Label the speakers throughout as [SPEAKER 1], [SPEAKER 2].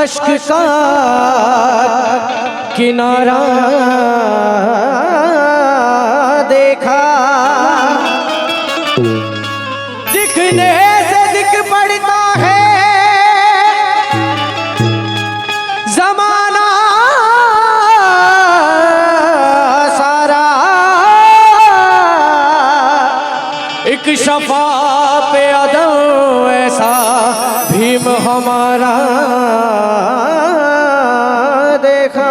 [SPEAKER 1] अश्क का किनारा देखा, दिखने से दिख पड़ता है जमाना सारा, एक शफा पे अदम ऐसा भीम हमारा देखा।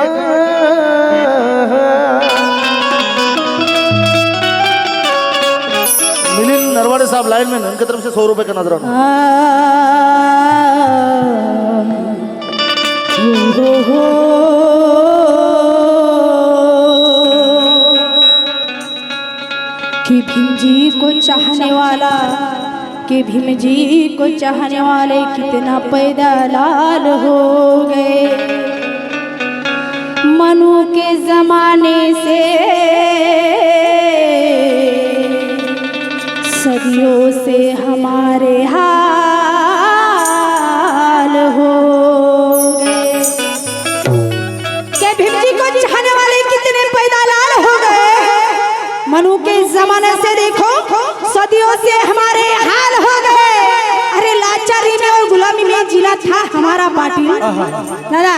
[SPEAKER 2] मिलिंद नरवाड़े साहब लाइन में, उनकी तरफ से 100 रुपए का नजराना।
[SPEAKER 3] कि भीम जी को चाहने वाला, कि भीम जी को चाहने वाले कितना पैदा लाल हो गए। मनु के जमाने से सदियों से हमारे हाल हो गए। कि भीम जी को चाहने वाले कितने पैदा लाल हो गए। मनु के जमाने से देखो सदियों से हमारे हाल हो गए। अरे लाचारी में और गुलामी में जीना था हमारा पाटिल दादा,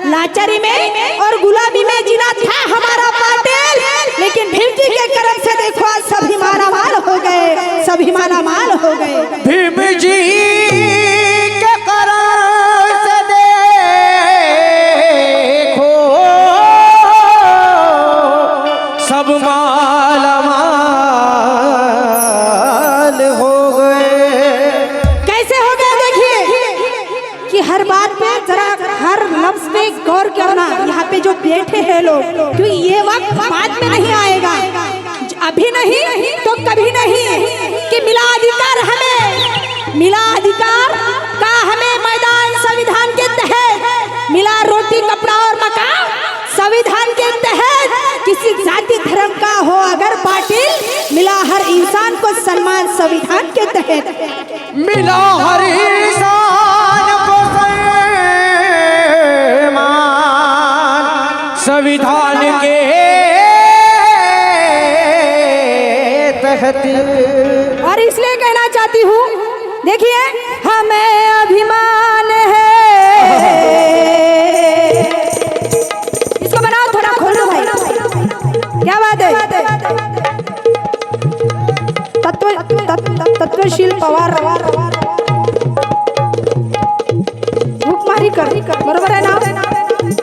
[SPEAKER 3] लाचारी में और गुलामी में जीना था हमारा पाटिल, लेकिन भीम जी के करम से देखो आज सभी माला माल हो गए, सभी माला माल हो गए।
[SPEAKER 1] भीम जी के करम से देखो सब माला माल हो गए।
[SPEAKER 3] कैसे हो गए देखिए कि हर बात पे जरा हर लफ्ज पे गौर करना। यहाँ पे जो बैठे हैं लोग, क्योंकि ये वक्त बाद में नहीं आएगा, अभी नहीं तो कभी नहीं, कि मिला अधिकार हमें, मिला अधिकार का हमें मैदान संविधान के तहत, मिला रोटी कपड़ा और मकान संविधान के तहत। किसी जाति धर्म का हो अगर पाटिल, मिला हर इंसान को सम्मान संविधान के तहत,
[SPEAKER 1] मिला हर इंसान को सम्मान संविधान के तहत।
[SPEAKER 3] और इसलिए कहना चाहती हूँ, देखिए हमें अभिमान है। इसको बनाओ, थोड़ा खोलो भाई, क्या बात है। तत्वशील पवार भूकमारी कर, बरोबर आहे ना?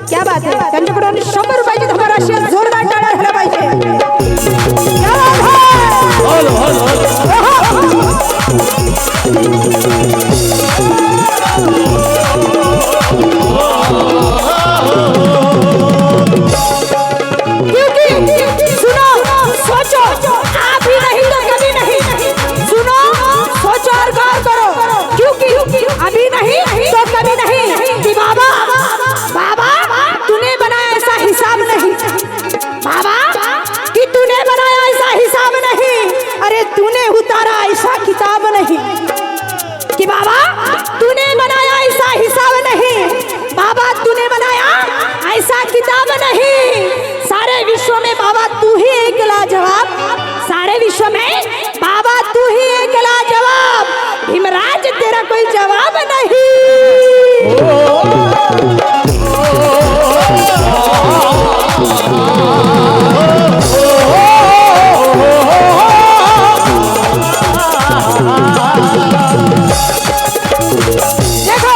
[SPEAKER 3] क्या बात आहे। त्यांच्याकडून 100 रुपयाची धमाराशी जोरदार टाळ्या झाल्या पाहिजे। क्या बात है। सुनो सोचो, आप ही नहीं तो कभी नहीं। सुनो सोचो और गौर करो, क्योंकि अभी नहीं तो कभी नहीं। कि बाबा बाबा तूने बनाया ऐसा हिसाब नहीं, बाबा कि तूने बनाया ऐसा हिसाब नहीं, अरे तूने उतारा ऐसा किताब नहीं। कि बाबा तूने बनाया ऐसा हिसाब नहीं, बाबा तूने बनाया ऐसा किताब नहीं। सारे विश्व में बाबा तू ही एक लाजवाब, सारे विश्व में बाबा तू ही एक लाजवाब। भीमराज तेरा कोई जवाब नहीं। देखो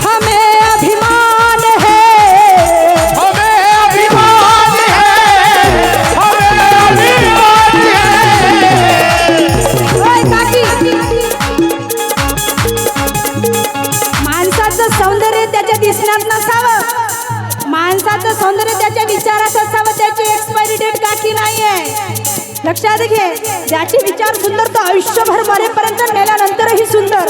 [SPEAKER 3] हमें अभिमान है,
[SPEAKER 1] हमें अभिमान है, हमें अभिमान
[SPEAKER 3] ओय काकी, माणसाचं सौंदर्य त्याच्या दिसण्यात नसावं, माणसाचं सौंदर्य त्याच्या विचारात असावं, त्याची एक्सपायरी डेट काकी नाहीये। लक्षात घे, ज्याचे विचार सुंदर तो आयुष्यभर मरेपर्यंत नेल्यानंतरही सुंदर।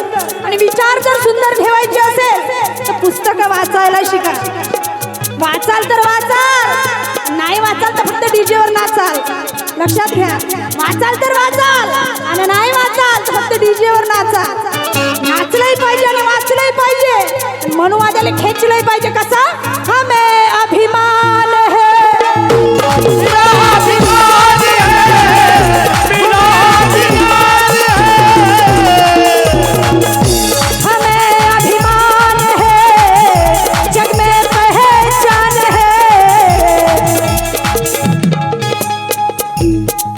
[SPEAKER 3] आणि विचार जर सुंदर ठेवायचे असेल तर पुस्तकं वाचायला शिका। वाचाल तर वाचाल, नाही वाचाल तर फक्त डीजे वर नाचाल। लक्षात घ्या. वाचाल तर वाचाल आणि नाही वाचाल तर फक्त डीजे वर नाचा. नाचलंही पाहिजे आणि वाचलंही पाहिजे. मनुवाद्याला खेचलंही पाहिजे. कसा हमें अभिमान है,
[SPEAKER 1] मेरा अभिमान है, मेरा अभिमान है,
[SPEAKER 3] हमें अभिमान है, जग में पहचान है.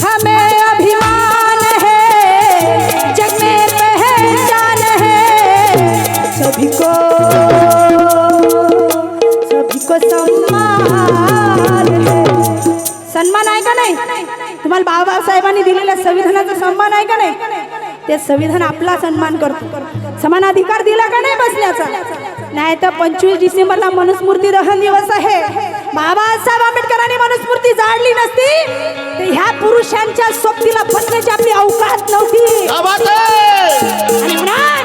[SPEAKER 3] हमें अभिमान है, जग में पहचान है. सभी को सम्मान है. सन्मान आहे का नाही तुम्हाला? बाबासाहेबांनी दिलेल्या संविधानाचा सन्मान आहे का नाही? ते संविधान आपला सन्मान करतो. समान अधिकार दिला का नाही बसण्याचा? नाही तर 25 डिसेंबरला मनुस्मृती दहन दिवस आहे. बाबासाहेब आंबेडकरांनी मनुस्मृती जाळली नसती तर ह्या पुरुषांच्या सोबतीला बसण्याची आपली अवकात नव्हती.
[SPEAKER 2] क्या बात है?
[SPEAKER 3] आणि म्हणून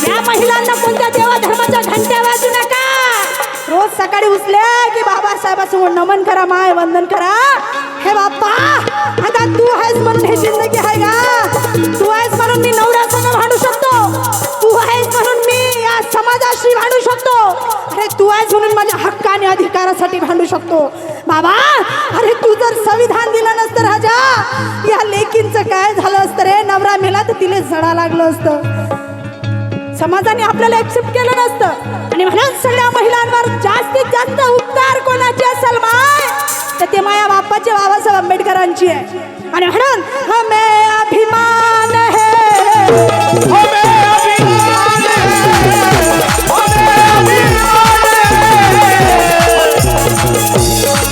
[SPEAKER 3] या महिलांना कोणत्या देवा धर्माच्या घंट्या वाजू नका. रोज सकाळी उठले की बाबासाहेबांसमोर नमन करा, माय वंदन करा. हे बाप्पा, आता तू आहेस म्हणून हे जिंदगी आहे का? तू आहेस म्हणून मी नवऱ्यासंग भांडू शकतो. तू आहेस म्हणून मी या समाजाशी भांडू शकतो. अरे तू आहेस म्हणून माझ्या हक्क आणि अधिकारासाठी भांडू शकतो. बाबा, अरे तू जर संविधान दिलं नसतं राजा, या लेकींचं काय झालं असतं रे? नवरा मेला तर तिला जडा लागलं असतं. समाजाने आपल्याला एक्सेप्ट केलं नसतं. आणि म्हणून सगळ्या महिलांवर जास्तीत जास्त उपकार कोणाचे असेल माय तर ते माझ्या बाप्पाचे बाबासाहेब आंबेडकरांची आहे. आणि म्हणून हमें अभिमान है,
[SPEAKER 1] हमें अभिमान है, हमें अभिमान है,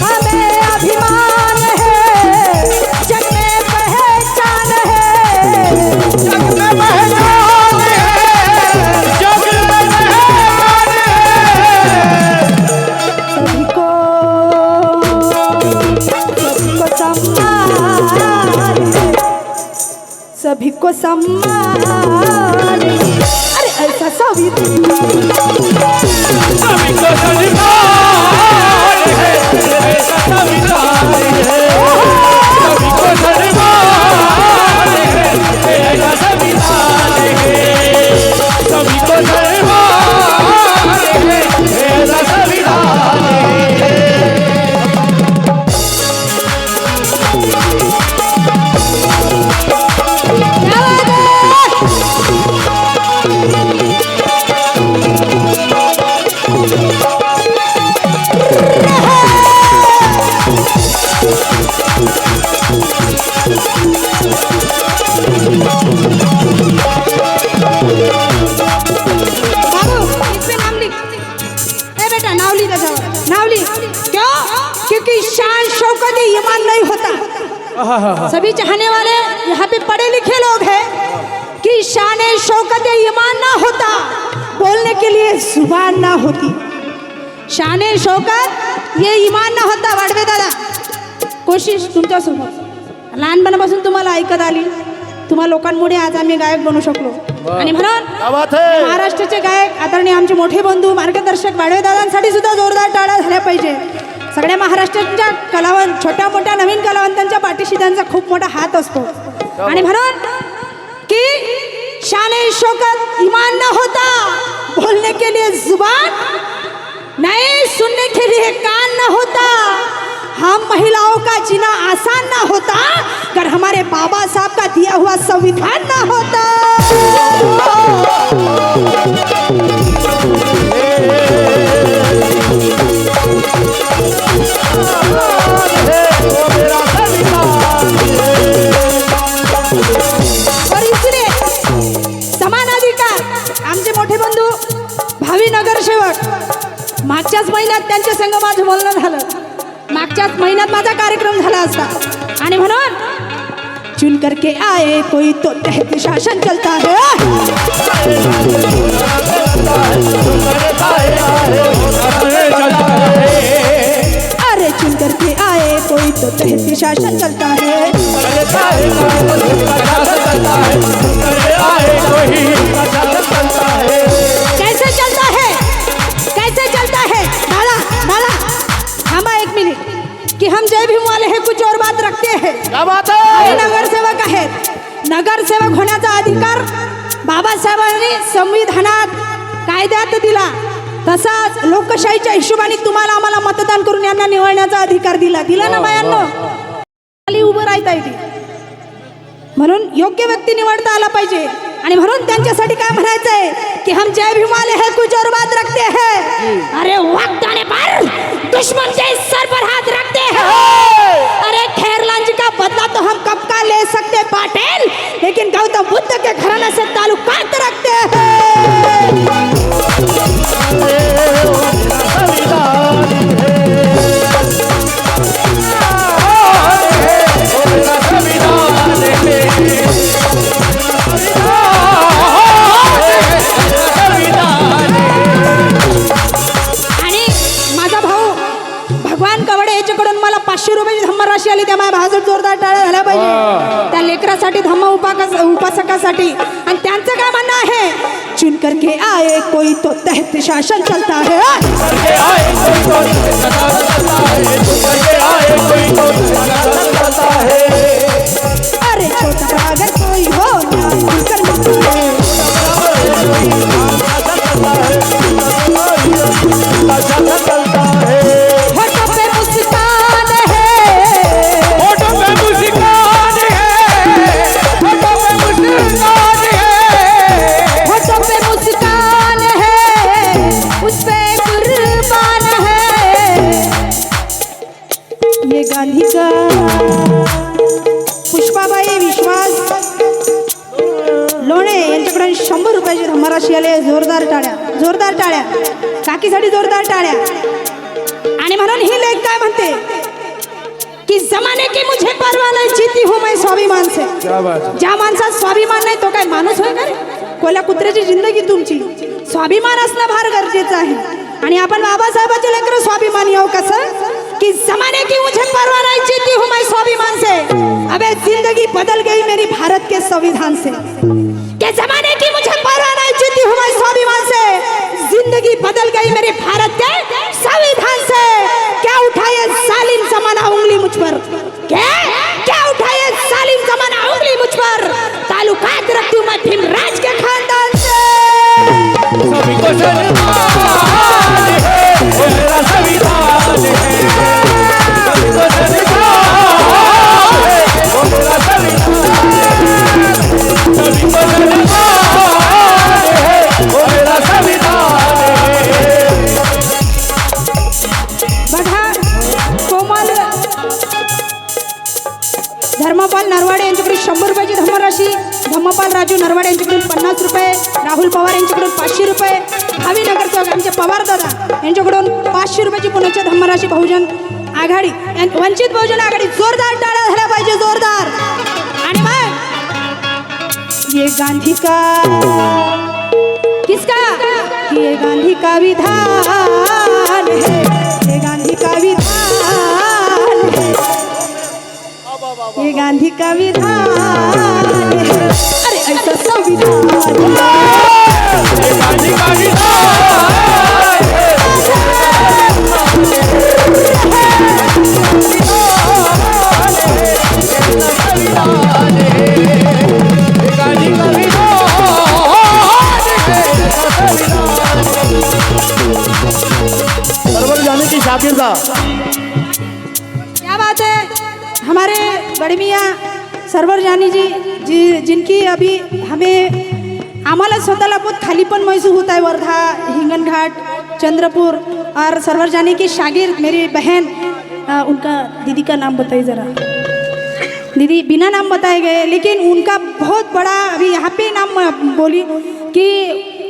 [SPEAKER 3] हमें अभिमान है, जग में पहचान है.
[SPEAKER 1] जग में पहचान है, जग में पहचान है.
[SPEAKER 3] सभी को सम्मान है. अरे ऐसा संविधान
[SPEAKER 1] सभी को सम्मान है, ऐसा संविधान है. सभी को सम्मान है, ऐसा संविधान है. सभी को सम्मान है, ऐसा संविधान है.
[SPEAKER 3] ईमान नहीं होता. सभी चाहने वाले यहाँ पे पढ़े लिखे लोग हैं कि शान शौकत ईमान ना होता, बोलने के लिए जुबान ना होती. शान शौकत ये ईमान ना होता. वाडवे दादा, कोशिश तुमच्यासोबत लहानपणापासून तुम्हाला ऐकत आली. तुम्हा लोकांमुळे आज आम्ही गायक बनू शकलो. आणि म्हणून
[SPEAKER 2] क्या बात है?
[SPEAKER 3] महाराष्ट्राचे गायक आदरणीय आमचे मोठे बंधू मार्गदर्शक वाडवे दादांसाठी सुद्धा जोरदार टाळ्या झाल्या पाहिजे. सगळ्या महाराष्ट्राच्या कलावंत, छोट्या मोठ्या नवीन कलावंतांच्या पाठीशी त्यांचा खूप मोठा हात असतो. आणि म्हणून की शान शौकत ईमान ना होता, बोलने के लिए जुबान नहीं, सुनने के लिए कान ना होता. हम महिलाओं का जीना आसान ना होता अगर हमारे बाबा साहब का दिया हुआ संविधान ना होता. और इसलिए समान अधिकार आमचे मोठे बंधू भावी नगरसेवक मागच्याच महिन्यात त्यांच्या संग माझं बोलणं झालं. मागच्याच महिन्यात माझा कार्यक्रम झाला असता. आणि म्हणून चुन करके आए कोई तो तहत शासन चलता है. अरे चुन करके आए कोई तो तहत शासन चलता है. कैसे चलता है, कैसे चलता है? डाला डाला थांबा एक मिनिट. कि हम हम जय भीम वाले हैं कुछ और बात रखते हैं।
[SPEAKER 2] क्या बात
[SPEAKER 3] हे
[SPEAKER 2] है?
[SPEAKER 3] नगरसेवक आहेत, नगरसेवक होण्याचा अधिकार बाबासाहेबांनी संविधानात कायद्यात दिला, तसाच लोकशाहीच्या हिशोबाने तुम्हाला आम्हाला मतदान करून यांना निवडण्याचा अधिकार दिला ना बायांनो? खाली उभं राहता येते, म्हणून योग्य व्यक्ती निवडता आला पाहिजे। आणि म्हणून त्यांच्यासाठी काय म्हणायचंय की हम जय भीम वाले हैं कुछ और बात रखते हैं। अरे वक्त आने पर दुश्मन के सर पर हाथ रखते हैं। अरे खैरलांज का बदला तो हम कब का ले सकते पाटिल, लेकिन गौतम बुद्ध के घराने से ताल्लुकात रखते हैं। आणि माझा भाऊ भगवान कवडे याच्याकडून मला 500 रुपयाची धम्मराशी आली, त्या माझ्या भाजप जोरदार टाळ्या झाल्या पाहिजे त्या लेकरासाठी, धम्म उपासकासाठी। आणि त्यांचं काय म्हणणं आहे, चुन करके आए कोई तो तहत शासन चलता है। अरे छोटा बड़ा अगर कोई हो होठों पे मुस्कान है,
[SPEAKER 1] होठों पे मुस्कान है, होठों पे मुस्कान है,
[SPEAKER 3] होठों पे मुस्कान है, उस पे कुर्बान है। ये गांधी का पुष्पाबाई विश्वास लोणे यांच्याकडून 100 रुपयाची धम्मराशी आली, जोरदार टाळ्या, जोरदार टाळ्या काकीसाठी, जोरदार टाळ्या। आणि म्हणून ही लेख काय म्हणते की जमाने की मुझे परवाह नहीं, जीती हूं मैं स्वाभिमान से। ज्या माणसात स्वाभिमान नाही तो काय माणूस होय का रे? कोल्या कुत्र्याची जिंदगी तुमची, स्वाभिमान असणं फार गरजेचं आहे। आणि आपण बाबासाहेबांचे लेकर स्वाभिमानी आहो कसं कि जमाने की मुझे परवाह नहीं, जीती हूं मैं स्वाभिमान से। अबे जिंदगी बदल गई मेरी भारत के संविधान से। के जमाने की मुझे परवाह नहीं, जीती हूं मैं स्वाभिमान से, जिंदगी बदल गई मेरे भारत के संविधान से। क्या उठाए जालिम जमाना उंगली मुझ पर, क्या उठाए जालिम जमाना उंगली मुझ पर, ताल्लुकात रखती हूं मैं भीमराज के खानदान से।
[SPEAKER 1] सभी को सम्मान है, वो मेरा संविधान है। सभी को सम्मान है, वो मेरा संविधान है। सभी को सम्मान है, वो मेरा संविधान है।
[SPEAKER 3] बघा कोमल धर्मपाल नरवाडे यांच्याकडे 100 रुपयाची धम्मराशी, धम्मपाल राजू नरवाडे यांच्याकडून 50 रुपये, राहुल पवार यांच्याकडून 500 रुपये, भावी नगरसेवक आमचे पवार दादा यांच्याकडून 500 रुपयाची पुण्याच्या धम्मराशी, बहुजन आघाडी वंचित बहुजन आघाडी, जोरदार टाळ्या झाल्या पाहिजे, जोरदार। आणि मग ये गांधी का किसका, ये गांधी का विधान है, ये गांधी का विधान है, ये गांधी का विधान है। अरे ऐसा संविधान
[SPEAKER 1] ये गांधी का विधान है।
[SPEAKER 2] सरवर जाने की शागिर्दा।
[SPEAKER 3] क्या बात है, हमारे बड़े मियाँ सरवर जानी जी जिनकी अभी हमें आम्हाला स्वतःला बहुत खालीपन महसूस होता है। वर्धा, हिंगनघाट, चंद्रपुर और सरवर जानी की शागिर्द मेरी बहन, उनका दीदी का नाम बताइए ज़रा। दीदी बिना नाम बताए गए, लेकिन उनका बहुत बड़ा अभी यहाँ पे नाम बोली कि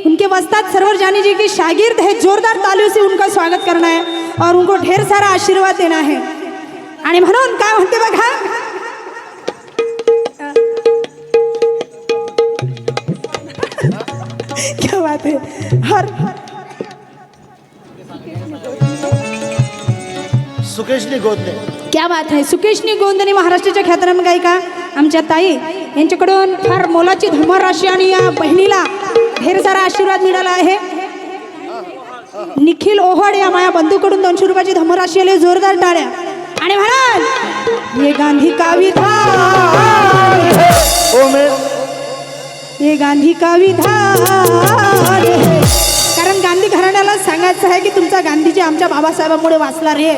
[SPEAKER 3] उनके वस्ताद सरवर जानी जी की शागिर्द है। जोरदार तालियों से उनका स्वागत करना है और उनको ढेर सारा आशीर्वाद देना है। आणि म्हणून काय म्हणते बघा, क्या बात है। हर
[SPEAKER 2] सुकेशनी गोदने,
[SPEAKER 3] क्या बात है। सुकेशनी गोंदने महाराष्ट्राच्या ख्यातनाम गायिका आमच्या ताई यांच्याकडून फार मोलाची धम्मराशी आणि या बहिणीला ढेर सारा आशीर्वाद मिळाला आहे। निखिल ओहड या माझ्या बंधूकडून 200 रुपयाची धम्मराशी आली, जोरदार टाळ्या। आणि म्हणाल ये गांधी का विधान
[SPEAKER 2] ओ मैं
[SPEAKER 3] ये गांधी का विधान है. कारण गांधी घराण्याला सांगायचं आहे की तुमचा गांधीजी आमच्या बाबासाहेबांमुळे वाचला रे.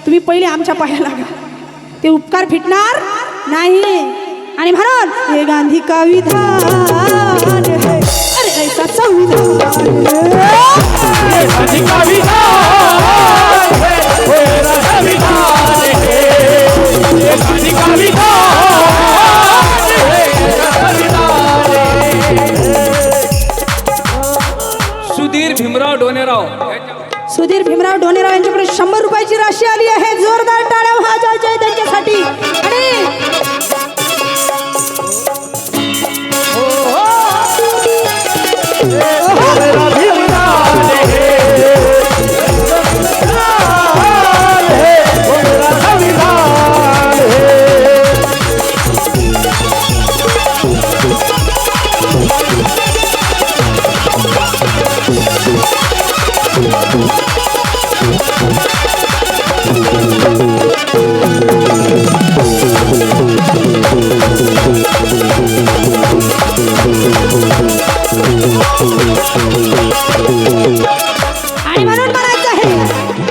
[SPEAKER 3] तुम्ही पहिले आमच्या पाया लागा, ते उपकार फिटणार नाही. आणि म्हणाल ये गांधी का विधान है. अरे ऐसा संविधान
[SPEAKER 1] ये गांधी का विधान है, वो मेरा संविधान है. ये गांधी का विधान है, मेरा संविधान है. सुधीर भीमराव डोनेराव.
[SPEAKER 3] सुधीर भीमराव डोनेराव यांच्याकडे 100 रुपयाची राशी आली आहे. जोरदार टाळ्या वाजवायच्या त्यांच्यासाठी. आणि
[SPEAKER 2] मेरा भी विधान है, वो मेरा संविधान है.
[SPEAKER 3] आणि म्हणून म्हणायचं आहे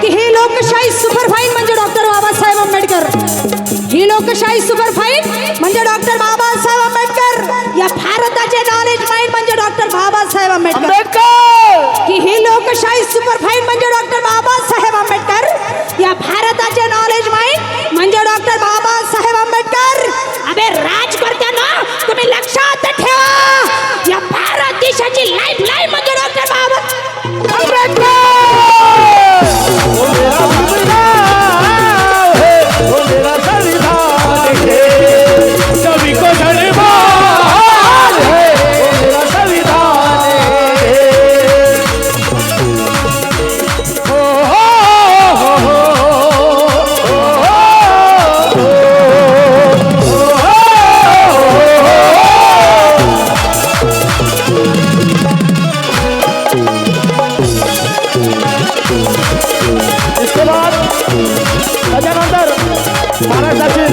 [SPEAKER 3] की ही लोकशाही सुपरफाईन म्हणजे डॉक्टर बाबासाहेब आंबेडकर. ही लोकशाही सुपरफाईन म्हणजे डॉक्टर बाबासाहेब आंबेडकर. या भारताचे नॉलेज माइंड म्हणजे डॉक्टर बाबासाहेब आंबेडकर. की ही लोकशाही सुपरफाईन म्हणजे डॉक्टर बाबासाहेब आंबेडकर. या भारताचे नॉलेज माइंड म्हणजे डॉक्टर बाबासाहेब आंबेडकर. अबे राजकर्त्यांनो, तुम्ही लक्षात ठेवा, या भारत देशाची लाईफ लाईन म्हणजे डॉक्टर बाबा आंबेडकर.
[SPEAKER 2] वो मेरा भी विधान है, वो मेरा संविधान है.
[SPEAKER 1] सभी को धन्यवाद है,
[SPEAKER 2] वो मेरा संविधान है.
[SPEAKER 1] हो हो हो
[SPEAKER 2] इसके बाद त्याच्यानंतर महाराष्ट्राचे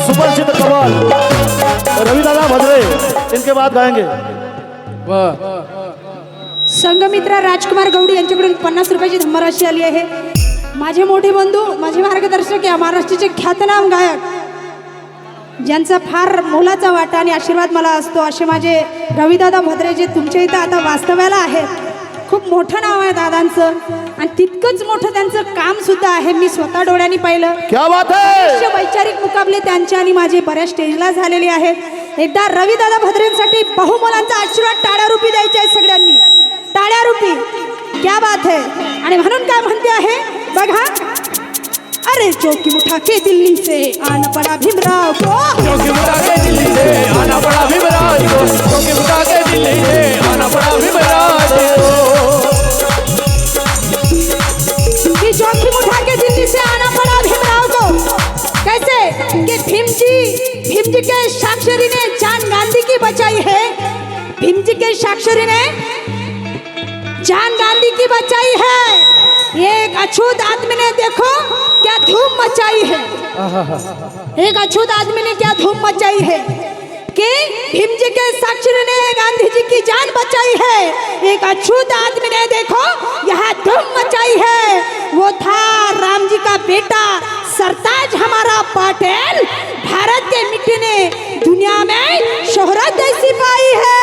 [SPEAKER 2] सुप्रसिद्ध कव्वाल रविदादा भद्रे इनके बाद गाएंगे.
[SPEAKER 3] संघमित्रा राजकुमार गौडी यांच्याकडून 50 रुपयाची धम्मराशी आली आहे. माझे मोठे बंधू, माझे मार्गदर्शक, या महाराष्ट्राचे ख्यातनाम गायक, ज्यांचा फार मोलाचा वाटा आणि आशीर्वाद मला असतो, असे माझे रविदादा भद्रे, जे तुमच्या इथं आता वास्तव्याला आहेत. खूप मोठं नाव आहे दादांचं आणि तितकंच मोठं त्यांचं काम सुद्धा आहे. मी स्वतः डोळ्यांनी पाहिलं.
[SPEAKER 2] क्या बात है.
[SPEAKER 3] वैचारिक मुकाबले त्यांचे आणि माझे बऱ्याच स्टेजला झालेले आहेत. एकदा रविदादा भद्रेंसाठी बहुमोलांचा आशीर्वाद टाळ्यारूपी द्यायचे आहे सगळ्यांनी. टाळ्यारूपी. क्या बात है. आणि म्हणून काय म्हणते आहे बघा. अरे चौकी उठा के दिल्ली से आना पड़ा भीमराव को.
[SPEAKER 1] चौकी उठा के दिल्ली से आना पड़ा भीमराव को. चौकी उठा के दिल्ली से आना पड़ा भीमराव को.
[SPEAKER 3] कि चौकी उठा के दिल्ली से आना पड़ा भीमराव को. कैसे कि भीम जी के साक्षरी ने जान गांधी की बचाई है. भीम जी के साक्षरी ने जान गांधी की बचाई है. एक अछूत आदमी ने देखो क्या धूम मचाई है. एक अछूत आदमी ने क्या धूम मचाई है कि भीम जी के साक्षरी ने गांधी जी की जान बचाई है. एक अछूत आदमी ने देखो यहाँ धूम मचाई है. वो था राम जी का बेटा सरताज हमारा पटेल. भारत के मिट्टी ने दुनिया में शोहरत ऐसी पाई है.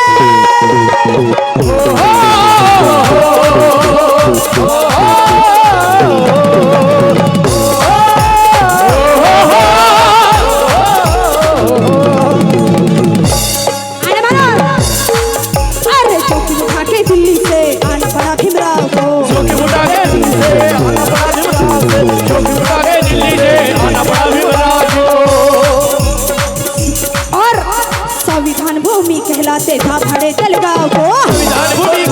[SPEAKER 3] अरे चौकी उठा के दिल्ली से आना पड़ा भीमराव को.
[SPEAKER 1] चौकी उठा के दिल्ली से आना पड़ा भीमराव को. चौकी उठा के दिल्ली से आना पड़ा भीमराव को.
[SPEAKER 3] और संविधान भूमि कहलाते था भाड़े जलगांव को.
[SPEAKER 1] संविधान भूमि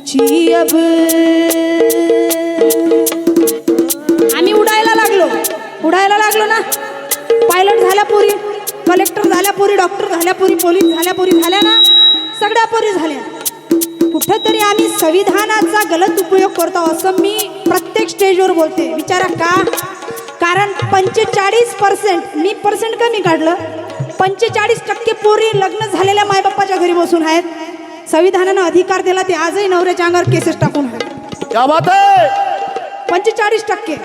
[SPEAKER 3] ऊंची अब आम्ही उडायला लागलो ना. पायलट झाल्या पोरी, कलेक्टर झाल्या पोरी, डॉक्टर झाल्या पोरी, पोलीस झाल्या पोरी, झाल्या ना, सगळ्या पोरी झाल्या. कुठेतरी आम्ही संविधानाचा गलत उपयोग करतो असं मी प्रत्येक स्टेजवर बोलते. विचारा का? कारण 45% मी पर्सेंट कमी काढलं, 45% पोरी लग्न झालेल्या मायबापाच्या घरी बसून आहेत. संविधानानं अधिकार दिला ते आजही नवऱ्याच्या अंगावर केसेस टाकून आहेत.
[SPEAKER 2] क्या बात है?
[SPEAKER 3] 45%.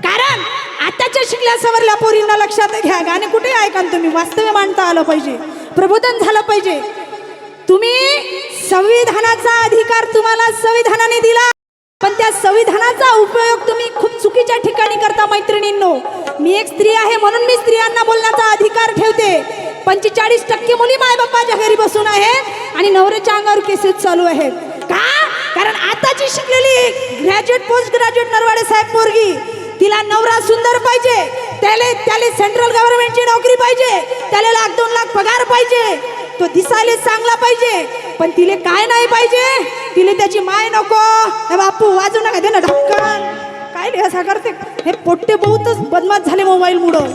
[SPEAKER 3] कारण आताच्या शिकल्या सवरल्या पोरींना लक्षात घ्या. गाणे कुठे ऐका तुम्ही, वास्तव्य मांडता आलं पाहिजे, प्रबोधन झालं पाहिजे. तुम्ही संविधानाचा अधिकार तुम्हाला संविधानाने दिला, पण त्या संविधानाचा उपयोग तुम्ही खूप चुकीच्या ठिकाणी करता. मैत्रिणींनो, मी एक स्त्री आहे म्हणून मी स्त्रियांना बोलण्याचा अधिकार ठेवते. 45% मुली मायबापाच्या घरी बसून आहेत आणि नवऱ्याच्या अंगावर केसेस चालू आहेत. का? कारण आताची शिकलेली ग्रॅज्युएट पोस्ट ग्रॅज्युएट नरवाडे साहेब पोरगी, तिला नवरा सुंदर पाहिजे, त्याला सेंट्रल गव्हर्नमेंटची नोकरी पाहिजे, त्याला 1-2 लाख पगार पाहिजे, तो दिसायला चांगला पाहिजे, पण तिले काय नाही पाहिजे, तिले त्याची माय नको. हे बापू वाजू नका, दे ना ढक्कन. काय असं करते हे पोट्टे बहुतच बदमाश झाले मोबाईल मुळे.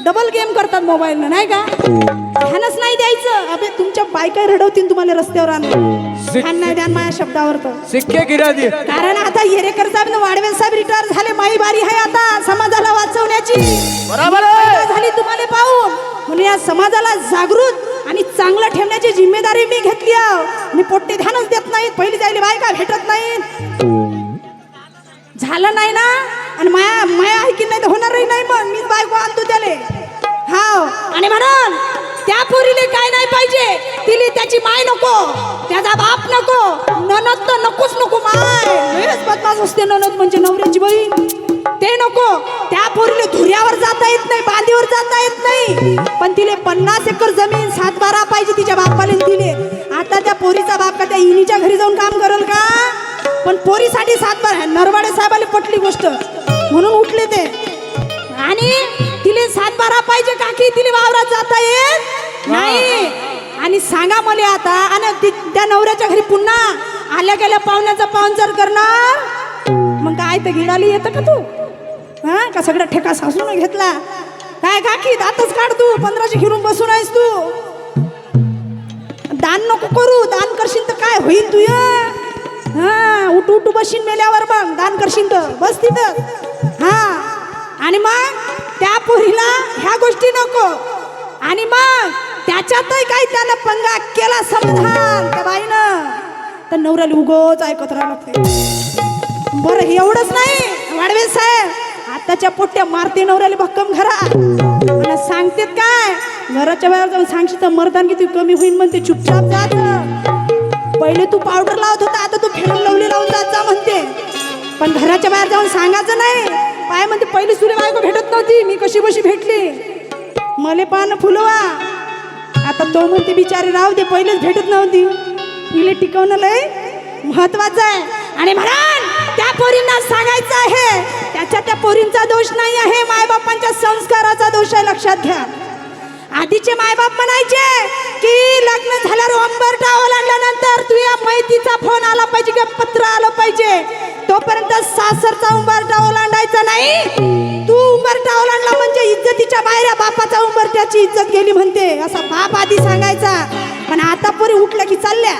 [SPEAKER 3] डबल गेम करतात मोबाईल नाही का? ध्यानच नाही द्यायचं. अबे तुमच्या बायका रडवतील तुम्हाला रस्त्यावर आणून. ध्यान नाही द्या माझ्या शब्दावर तर.
[SPEAKER 1] सिक्के गिरा दिए.
[SPEAKER 3] कारण आता येरेकर साहेब वाडवे साहेब रिटायर झाले. माई बारी आहे आता समाजाला वाचवण्याची.
[SPEAKER 2] बरोबर आहे.
[SPEAKER 3] झाली तुम्हाला पाहून, म्हणून या समाजाला जागृत आणि चांगलं ठेवण्याची जिम्मेदारी मी घेतली आहे. मी पोट्टे ध्यानच देत नाहीत. पहिली जायला बायका भेटत नाहीत. झालं नाही ना, आणि माया ऐकी नाही तर होणारही नाही. मग मी बायको आणतो त्याले. हाव, आणि म्हणून त्या पोरीले काय नाही पाहिजे, तिली त्याची माय नको, त्याचा बाप नको, ननद तर नकोच नको. माय बदमाश असते ननद म्हणजे नवऱ्याची बहीण, ते नको. त्या पोरीले धुऱ्यावर जाता येत नाही, बांधीवर जाता येत नाही, पण तिले 50 एकर जमीन 7-12 पाहिजे तिच्या बापाला दिले. आता त्या पोरीचा बाप का त्या इनीच्या घरी जाऊन काम करेल का? पण पोरीसाठी 7-12. नरवाडे साहेबाला पटली गोष्ट म्हणून उठले ते. आणि तिले 7-12 पाहिजे काकी, तिले वावरात जाता येत नाही. आणि सांगा मला आता, आणि त्या नवऱ्याच्या घरी पुन्हा आल्या गेल्या पाहुण्याचा पाहुणचार करणार, मग काय तर गिडाली येतं का तू? हा का सगळा ठेका सासून घेतला काय? काकी दातच काढ तू, 1500 घेऊन बसून आहेस तू. दान नको करू, दान करशील तर काय होईल तू? हा उठू बशीन मेल्यावर मग दान करशील तर बस तिथं. हा, आणि मग त्या पोरीला ह्या गोष्टी नको. आणि मग त्याच्यातही काही त्यानं पंगा केला समाधान त्या बाईनं, तर नवऱ्याला उगोच ऐकत राहावं लागते. बरं एवढंच नाही वाडवे साहेब, आताच्या पोट्ट्या मारते नवऱ्याला भक्कम घरा. मला सांगतेत काय, घराच्या बाहेर जाऊन सांगशील तर मर्दान किती कमी होईल म्हणते. चुपचाप जात. पहिले तू पावडर लावत होता, आता तू फेरम लावली लावून जात जा म्हणते. पण घराच्या बाहेर जाऊन सांगायचं नाही. काय म्हणते, पहिली सुले बायको भेटत नव्हती, मी कशी बशी भेटली, मले पान फुलवा. आता तो म्हणते बिचारी राहू दे, पहिलेच भेटत नव्हती. तिले टिकवणं लय महत्वाचं आहे. आणि म्हणून त्या पोरींना सांगायचं आहे, त्या पोरींचा दोष नाही आहे, मायबापांच्या संस्काराचा दोष आहे. लक्षात घ्या. आधीचे मायबाप म्हणायचे की लग्न झाल्यावर उंबरठा ओलांडल्यानंतर तुझ्या माहितीचा फोन आला पाहिजे किंवा पत्र आलं पाहिजे, तोपर्यंत सासरचा उंबरठा ओलांडायचा नाही. तू उंबरठा ओलांडला म्हणजे इज्जतीच्या बाहेर बापाचा उंबरठ्याची इज्जत गेली म्हणते, असा बाप आधी सांगायचा. पण आता पोरी उठल्या की चालल्या,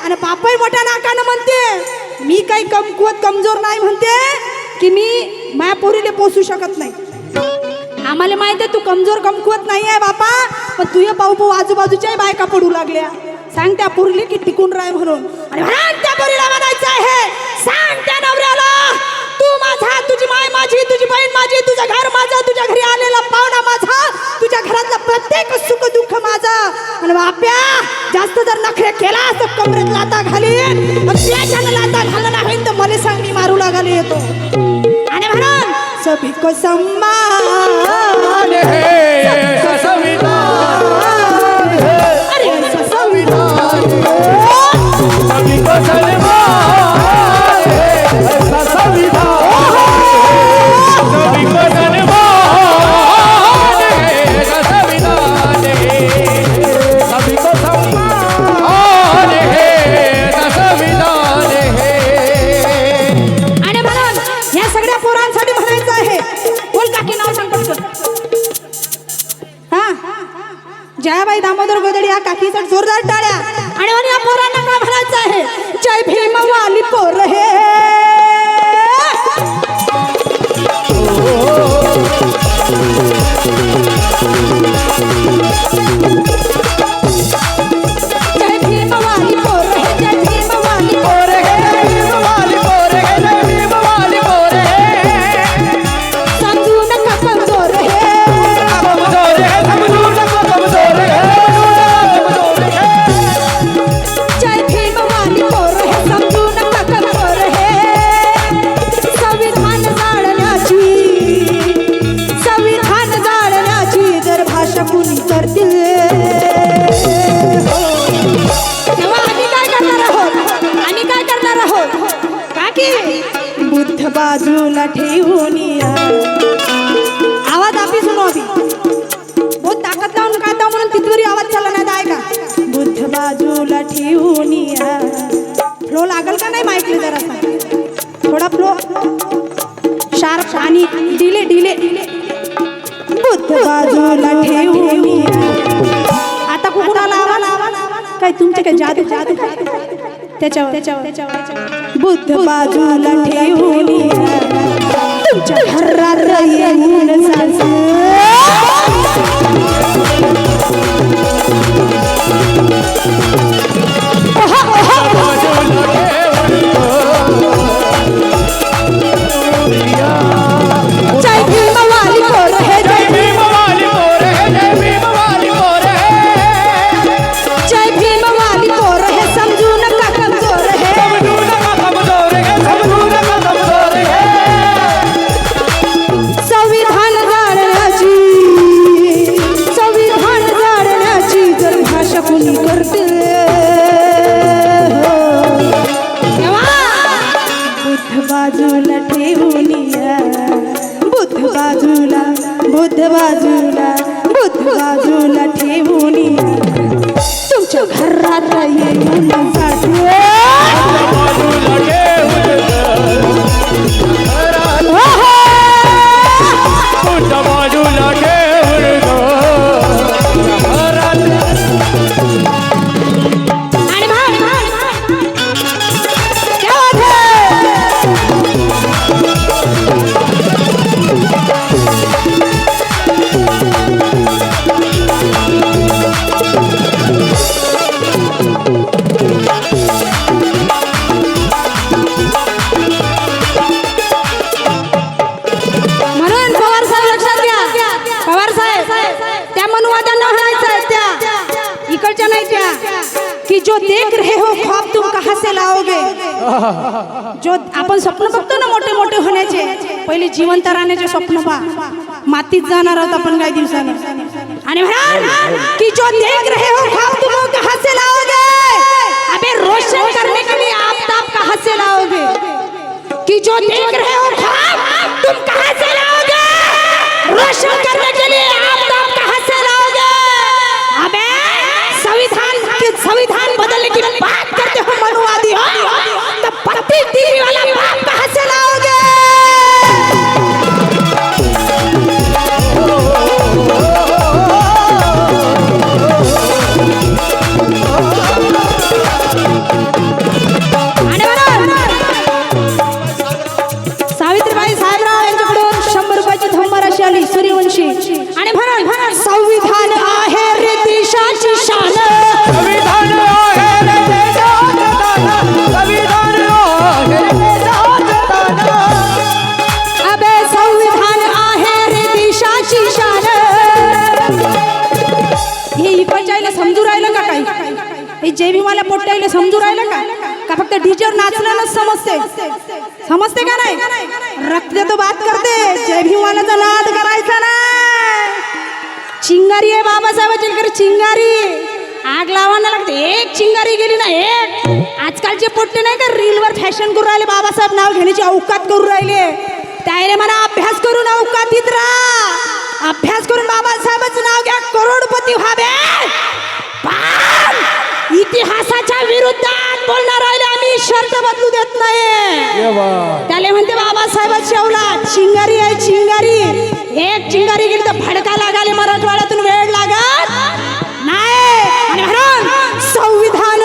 [SPEAKER 3] आणि बापही मोठ्या नाकानं म्हणते मी काही कमकुवत कमजोर नाही म्हणते की मी माझ्या पोरीला पोसू शकत नाही. आम्हाला माहित आहे तू कमजोर कमकुवत नाही आहे बापा, पण तुझे पाहू आजूबाजूच्या बायका पडू लागल्या. सांग त्या पोरीले की टिकून राह म्हणून. आणि त्या पोरीला म्हणायचं आहे, सांग त्या नवऱ्याला तू माझा, तुझी माय माझी, तुझी बहीण माझी, तुझं घर माझं, तुझ्या घरी आलेला पाहुणा माझा, तुझ्या घरातला प्रत्येक सुख दुःख माझा. आणि बाप्या जास्त जर नखरे केला तर कमरेत लाता घालीन, त्याच्यानं लाता घालणं नाही तर मला सांग मी मारू लागायला येतो. आणि म्हणून सभी को सम्मान
[SPEAKER 1] है संविधान,
[SPEAKER 3] अरे
[SPEAKER 1] संविधान सभी को सन्मान है संविधान, सभी को सन्मान है संविधान, सभी को सम्मान
[SPEAKER 3] आणि या पोरांना काय म्हणायचं आहे? जय भीम वाली पोर हे जय भीम वाली पोर हे जय भीम वाली पोर हे समजू नका कमजोर हे जय भीम वाली पोर हे समजू नका कमजोर हे संविधान जाळण्याची जर भाषा कुणी करतील तेव्हा आम्ही काय करणार आहोत काकी बुद्ध बाजूला ठेवून या आवाज आपली सुनो अभी बहुत ताकद लावून काढता म्हणून तिथवरी आवाज चालला नाही आहे का बुद्ध बाजूला ठेवून या फ्लो लागल का नाही माहिती जरासा थोडा फ्लो शार्प आणि डिले बुद्ध बाजूला ठेवून या आता कुणाला आवाज काय तुमचे काय जादू त्याच्यावर बुद्ध बाजूला ठेवून या तुमच्या घरात येऊन जायचं जय भीम वाली पोर हे जय भीम वाली पोर हे समजू नका कमजोर हे संविधान जाळण्याची जर भाषा कुणी करते बुद्ध बाजूला ठेवून या बुद्ध बाजूला ठेवून या तुमच्या घरात येऊन कि जो देख रहे हो ख्वाब तुम कहाँ से लाओगे जो आपण स्वप्न बघतो ना मोठे मोठे होण्याचे पहिले जिवंत राहण्याचे स्वप्न पहा मातीत जाणार आहोत आपण काही दिवसांनी आणि म्हणाल कि जो देख रहे हो ख्वाब तुम कहाँ से लाओगे अबे रोशन करने के लिए आफताब कहाँ से लाओगे कि जो देख रहे हो ख्वाब तुम कहाँ से लाओगे रोशन करने के लिए आफताब कहाँ से लाओगे अबे संविधान बदलने की बात करते हो मनुवादी हो तो पति टीवी वाला बाप कहाँ से लाओगे सावित्रीबाई साहेबराव यांच्याकडून 100 रुपयाची धम्मराशी आली सूर्यवंशी आणि म्हणा संविधान आहे रे देशाची शान समजू राहिलं का काही हे जय भीमाला पोटायला समजू राहिलं का फक्त डीजेवर नाचण्याला समजते का नाही रक्त तो बात करते जय भीमाला नाद करायचा ना चिंगारी आहे बाबासाहेबांच्या घरी चिंगारी आग लावायला लागते एक चिंगारी गेली ना एक आजकालचे पोट्टे नाही का रीलवर फॅशन करू राहिले बाबासाहेब नाव घेण्याची अवकात करू राहिले त्याने मला अभ्यास करून अवकातीत राहा अभ्यास करून बाबासाहेबांचं नाव घ्या करोडपती व्हावे इतिहासाच्या विरुद्धात बोलणार राहिले आम्ही शर्त बदलू देत नाही त्याला म्हणते बाबासाहेबांची औलाद चिंगारी आहे चिंगारी एक चिंगारी गेली तर भडका लागाले मराठवाड्यातून वेळ लागत नाही आणि म्हणून संविधान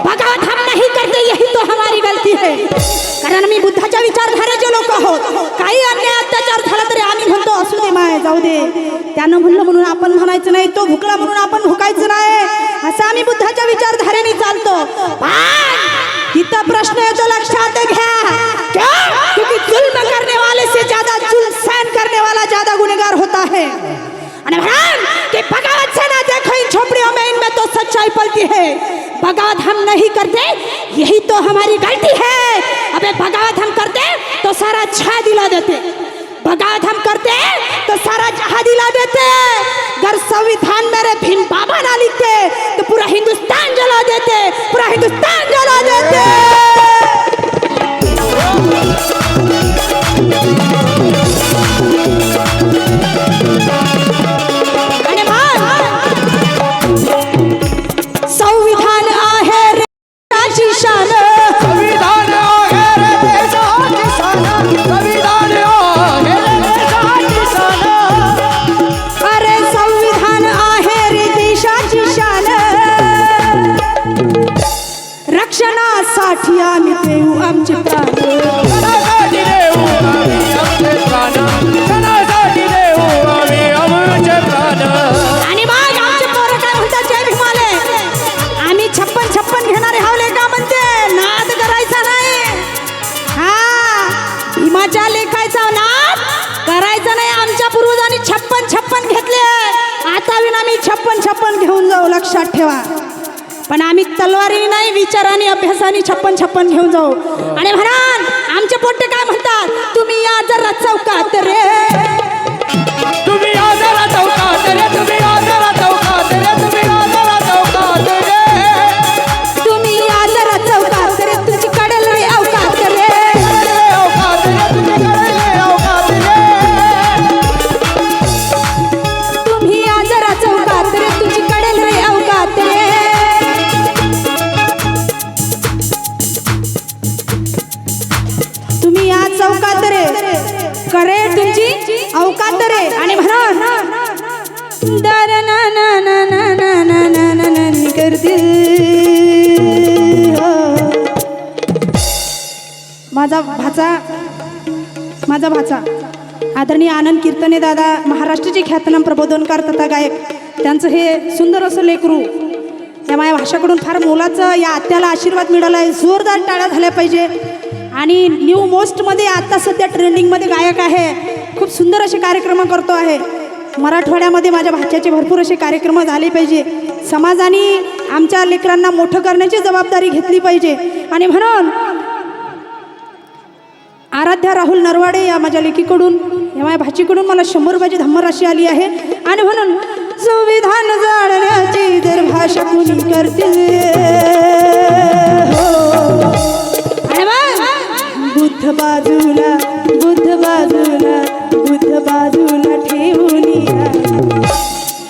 [SPEAKER 3] बगावत हम नहीं करते, यही तो हमारी गलती है. कारण आम्ही बुद्धाच्या विचारधारेचे लोक आहोत. काही अन्याय अत्याचार झाला तरी आम्ही म्हणतो असू दे माय, जाऊ दे. त्यानं म्हणलं म्हणून आपण म्हणायचं नाही, तो भुकला म्हणून आपण भुकायचं नाही, असं आम्ही बुद्धाच्या विचारधारेने चालतो. इतना प्रश्न है तो लक्षात घ्या. क्या? क्योंकि जुल्म करने वाले से ज्यादा जुल्म सहन करने वाला ज्यादा गुनहगार होता है. और भगवान कि बगावत से ना देखो इन झोपड़ियों में, इनमें तो सच्चाई पलती है. बगावत हम नहीं करते, यही तो हमारी गलती है. अबे बगावत हम करते तो सारा छा दिला देते, बगावत हम करते तो सारा जहां दिला देते. अगर संविधान मेरे भीम बाबा ना लिखते तो पूरा हिंदुस्तान जला देते, पूरा हिंदुस्तान जला देते. आणि संविधान आहे रे देशाची शान,
[SPEAKER 1] संविधान आहे रे देशाची शान, संविधान आहे रे देशाची शान.
[SPEAKER 3] अरे संविधान आहे रे देशाची शान, रक्षणासाठी आम्ही देऊ आमचे प्राण.
[SPEAKER 1] क्षणासाठी देऊ आम्ही आमचे प्राण, क्षणासाठी देऊ आम्ही आमचे प्राण.
[SPEAKER 3] आणि मग आमचे पोरं काय म्हणतात, जय भीमाले आम्ही 56 घेणारे हावले का म्हणते. नाद करायचा नाही. हा, भीमाच्या लेखायचा नाद करायचा नाही. आमच्या पूर्वजांनी 56 घेतले, आता विना आम्ही 56 घेऊन जाऊ, लक्षात ठेवा. पण आम्ही तलवारी नाही, विचाराने अभ्यासाने 56 घेऊन जाऊ. आणि म्हणाल आमचे पोट्टे काय म्हणतात, तुम्ही या जरा चौकात रे,
[SPEAKER 1] तुम्ही या जरा चौकात रे, तुम्ही या जरा चौकात रे, तुम्ही या जरा चौकात रे.
[SPEAKER 3] तुम्ही या जरा चौकात रे, तुझी कडेल रे अवकात रे.
[SPEAKER 1] अवकात रे, तुम्ही कडे अवकात रे.
[SPEAKER 3] तुम्ही या जरा चौकात रे, तुझी कडेल रे अवकात रे. तुम्ही या चौकात रे, करे तुमची अवकात रे. आणि म्हणा दर ना ना ना ना ना ना ना ना ना करते हो. माझा भाचा आदरणीय आनंद कीर्तने दादा, महाराष्ट्राचे ख्यातनाम प्रबोधनकार तथा गायक, त्यांचं हे सुंदर असं लेकरू या माझ्या भाषाकडून फार मोलाचं या आत्याला आशीर्वाद मिळाला आहे. जोरदार टाळ्या झाल्या पाहिजे. आणि न्यू मोस्टमध्ये आत्ता सध्या ट्रेंडिंगमध्ये गायक आहे, खूप सुंदर असे कार्यक्रम करतो आहे. मराठवाड्यामध्ये माझ्या भाच्याचे भरपूर असे कार्यक्रम झाले पाहिजे. समाजाने आमच्या लेकरांना मोठं करण्याची जबाबदारी घेतली पाहिजे. आणि म्हणून आराध्या राहुल नरवाडे या माझ्या लेकीकडून, या माझ्या भाचीकडून मला 100 रुपयाची धम्मराशी आली आहे. आणि म्हणून संविधान जाणण्याची जर भाषा कुणी करते हो. आणि मग बुद्ध बाजूला, बुद्ध बाजूला, बुद्ध बाजूला ठेवून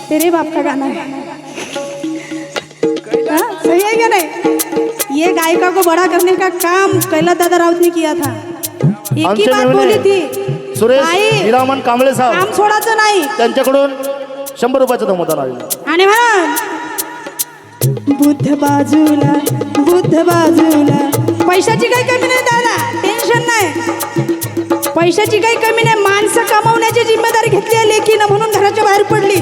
[SPEAKER 3] तेरे बाप का गाना है. हाँ, सही है क्या नहीं. ये गायिका को बड़ा करने का काम कैलाश दादा राउत ने किया था. एक ही बात बोली थी,
[SPEAKER 2] सुरेश
[SPEAKER 3] आई,
[SPEAKER 2] हिरामन कांबळे साहेब
[SPEAKER 3] काम सोडायचं नाही.
[SPEAKER 2] त्यांच्याकडून 100 रुपयाचं धमदान आले.
[SPEAKER 3] आणि म्हण बुद्ध बाजूला, बुद्ध बाजूला. पैशाची काही कमी नाही दादा, टेन्शन नाही. पैशाची काही कमी नाही. माणसं कमावण्याची जिम्मेदारी घेतली आहे लेकीनं, म्हणून घराच्या बाहेर पडली.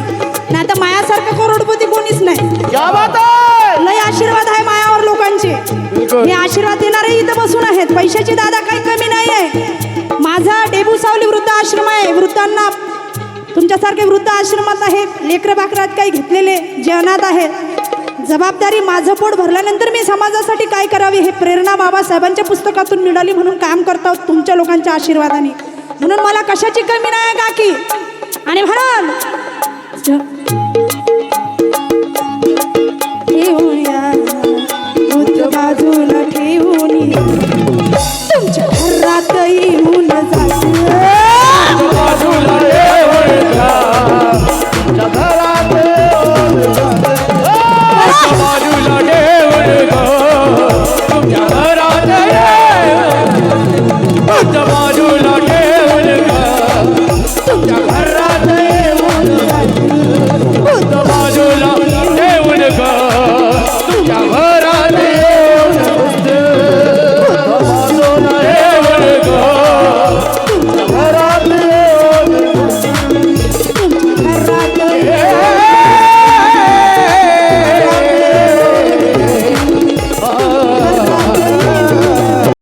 [SPEAKER 3] नाही तर मायासारखं करोडपती कोणीच नाही.
[SPEAKER 2] क्या बात आहे.
[SPEAKER 3] लय आशीर्वाद आहे मायावर लोकांचे. हे आशीर्वाद देणारे इथं बसून आहेत. पैशाची दादा काही कमी नाही आहे. माझा डेबू सावली वृद्ध आश्रम आहे. वृद्धांना तुमच्यासारखे वृद्ध आश्रमात आहेत, लेकरं बाकरात काही घेतलेले जे अनाथ आहेत. जबाबदारी माझं पोट भरल्यानंतर मी समाजासाठी काय करावे हे प्रेरणा बाबासाहेबांच्या पुस्तकातून मिळाली, म्हणून काम करतो तुमच्या लोकांच्या आशीर्वादाने. म्हणून मला कशाची कमी नाही काकी. आणि म्हणून